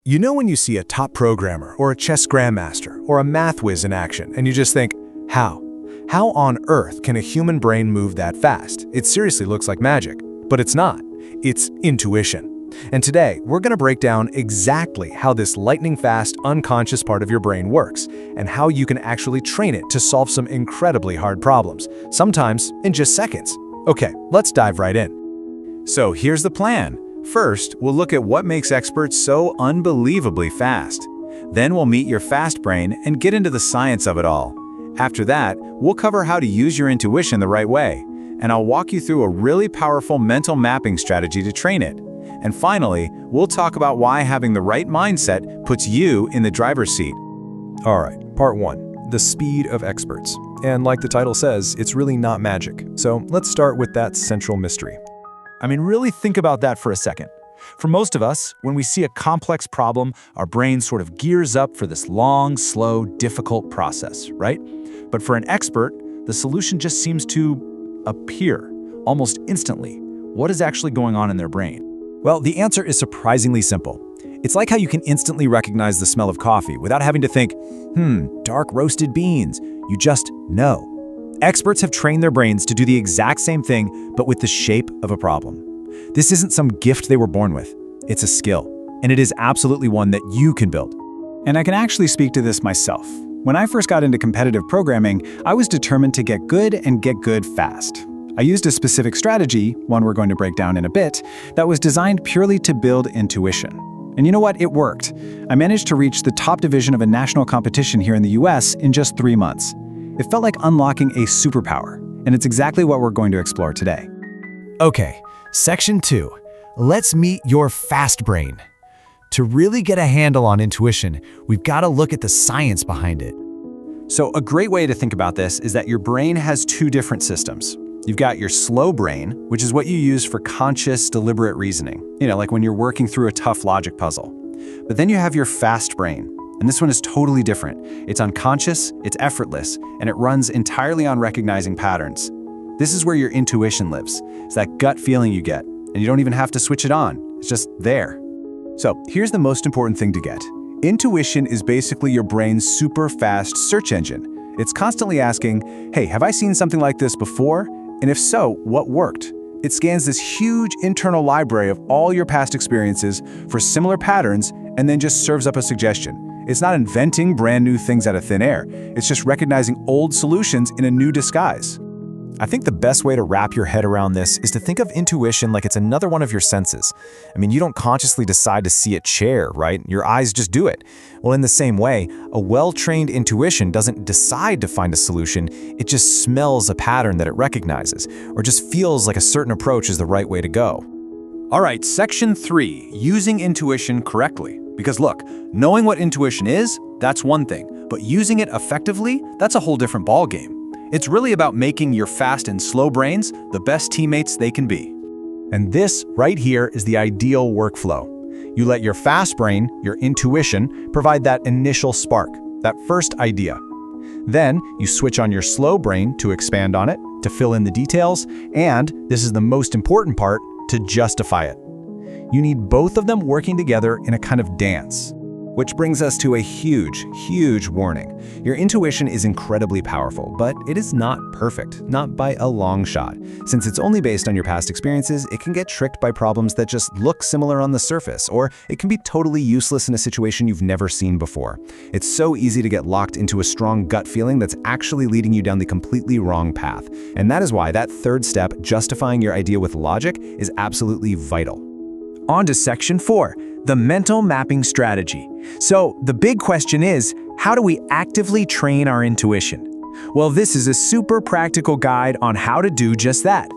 You know when you see a top programmer or a chess grandmaster or a math whiz in action and you just think, how? How on earth can a human brain move that fast? It seriously looks like magic, but it's not. It's intuition. And today, we're going to break down exactly how this lightning-fast, unconscious part of your brain works and how you can actually train it to solve some incredibly hard problems, sometimes in just seconds. Okay, let's dive right in. So here's the plan. First, we'll look at what makes experts so unbelievably fast. Then we'll meet your fast brain and get into the science of it all. After that, we'll cover how to use your intuition the right way, and I'll walk you through a really powerful mental mapping strategy to train it. And finally, we'll talk about why having the right mindset puts you in the driver's seat. All right, part one, the speed of experts. And like the title says, it's really not magic. So let's start with that central mystery. I mean, really think about that for a second. For most of us, when we see a complex problem, our brain sort of gears up for this long, slow, difficult process, right? But for an expert, the solution just seems to appear almost instantly. What is actually going on in their brain? Well, the answer is surprisingly simple. It's like how you can instantly recognize the smell of coffee without having to think, dark roasted beans. You just know. Experts have trained their brains to do the exact same thing, but with the shape of a problem. This isn't some gift they were born with. It's a skill, and it is absolutely one that you can build. And I can actually speak to this myself. When I first got into competitive programming, I was determined to get good and get good fast. I used a specific strategy, one we're going to break down in a bit, that was designed purely to build intuition. And you know what? It worked. I managed to reach the top division of a national competition here in the US in just 3 months. It felt like unlocking a superpower, and it's exactly what we're going to explore today. Okay, section 2. Let's meet your fast brain. To really get a handle on intuition, we've got to look at the science behind it. So a great way to think about this is that your brain has two different systems. You've got your slow brain, which is what you use for conscious, deliberate reasoning, like when you're working through a tough logic puzzle. But then you have your fast brain. And this one is totally different. It's unconscious, it's effortless, and it runs entirely on recognizing patterns. This is where your intuition lives. It's that gut feeling you get, and you don't even have to switch it on. It's just there. So here's the most important thing to get. Intuition is basically your brain's super fast search engine. It's constantly asking, hey, have I seen something like this before? And if so, what worked? It scans this huge internal library of all your past experiences for similar patterns and then just serves up a suggestion. It's not inventing brand new things out of thin air. It's just recognizing old solutions in a new disguise. I think the best way to wrap your head around this is to think of intuition like it's another one of your senses. I mean, you don't consciously decide to see a chair, right? Your eyes just do it. Well, in the same way, a well-trained intuition doesn't decide to find a solution, it just smells a pattern that it recognizes, or just feels like a certain approach is the right way to go. All right, section 3, using intuition correctly. Because look, knowing what intuition is, that's one thing, but using it effectively, that's a whole different ballgame. It's really about making your fast and slow brains the best teammates they can be. And this right here is the ideal workflow. You let your fast brain, your intuition, provide that initial spark, that first idea. Then you switch on your slow brain to expand on it, to fill in the details, and, this is the most important part, to justify it. You need both of them working together in a kind of dance. Which brings us to a huge, huge warning. Your intuition is incredibly powerful, but it is not perfect, not by a long shot. Since it's only based on your past experiences, it can get tricked by problems that just look similar on the surface, or it can be totally useless in a situation you've never seen before. It's so easy to get locked into a strong gut feeling that's actually leading you down the completely wrong path. And that is why that third step, justifying your idea with logic, is absolutely vital. On to section 4, the mental mapping strategy. So the big question is, how do we actively train our intuition? Well, this is a super practical guide on how to do just that.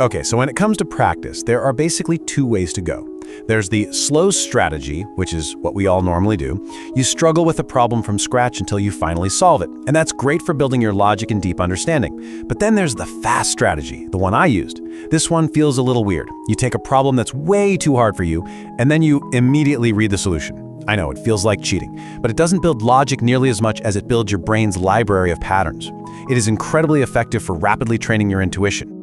Okay, so when it comes to practice, there are basically 2 ways to go. There's the slow strategy, which is what we all normally do. You struggle with a problem from scratch until you finally solve it, and that's great for building your logic and deep understanding. But then there's the fast strategy, the one I used. This one feels a little weird. You take a problem that's way too hard for you, and then you immediately read the solution. I know, it feels like cheating, but it doesn't build logic nearly as much as it builds your brain's library of patterns. It is incredibly effective for rapidly training your intuition.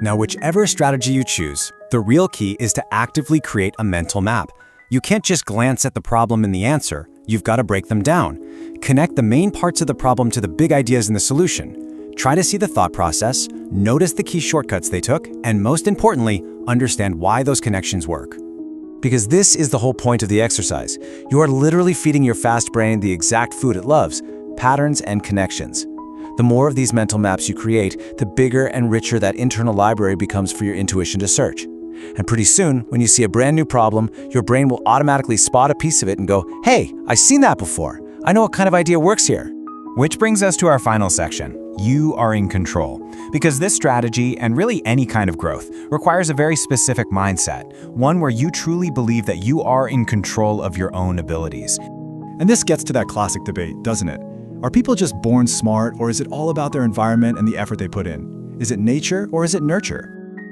Now, whichever strategy you choose, the real key is to actively create a mental map. You can't just glance at the problem and the answer. You've got to break them down. Connect the main parts of the problem to the big ideas in the solution. Try to see the thought process, notice the key shortcuts they took, and most importantly, understand why those connections work. Because this is the whole point of the exercise. You are literally feeding your fast brain the exact food it loves: patterns and connections. The more of these mental maps you create, the bigger and richer that internal library becomes for your intuition to search. And pretty soon, when you see a brand new problem, your brain will automatically spot a piece of it and go, "Hey, I've seen that before. I know what kind of idea works here." Which brings us to our final section. You are in control. Because this strategy, and really any kind of growth, requires a very specific mindset, one where you truly believe that you are in control of your own abilities. And this gets to that classic debate, doesn't it? Are people just born smart, or is it all about their environment and the effort they put in? Is it nature, or is it nurture?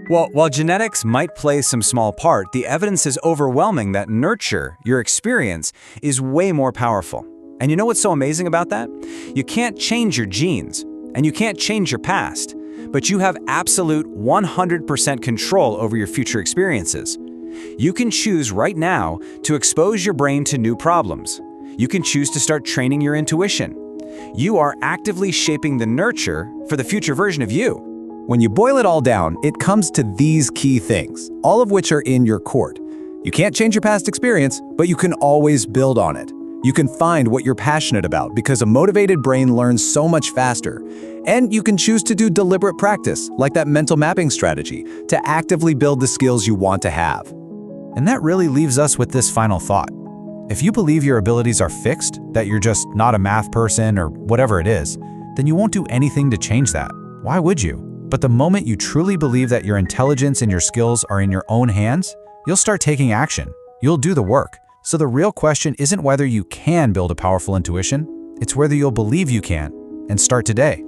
Well, while genetics might play some small part, the evidence is overwhelming that nurture, your experience, is way more powerful. And you know what's so amazing about that? You can't change your genes, and you can't change your past, but you have absolute 100% control over your future experiences. You can choose right now to expose your brain to new problems. You can choose to start training your intuition. You are actively shaping the nurture for the future version of you. When you boil it all down, it comes to these key things, all of which are in your court. You can't change your past experience, but you can always build on it. You can find what you're passionate about because a motivated brain learns so much faster. And you can choose to do deliberate practice, like that mental mapping strategy, to actively build the skills you want to have. And that really leaves us with this final thought. If you believe your abilities are fixed, that you're just not a math person or whatever it is, then you won't do anything to change that. Why would you? But the moment you truly believe that your intelligence and your skills are in your own hands, you'll start taking action. You'll do the work. So the real question isn't whether you can build a powerful intuition, it's whether you'll believe you can, and start today.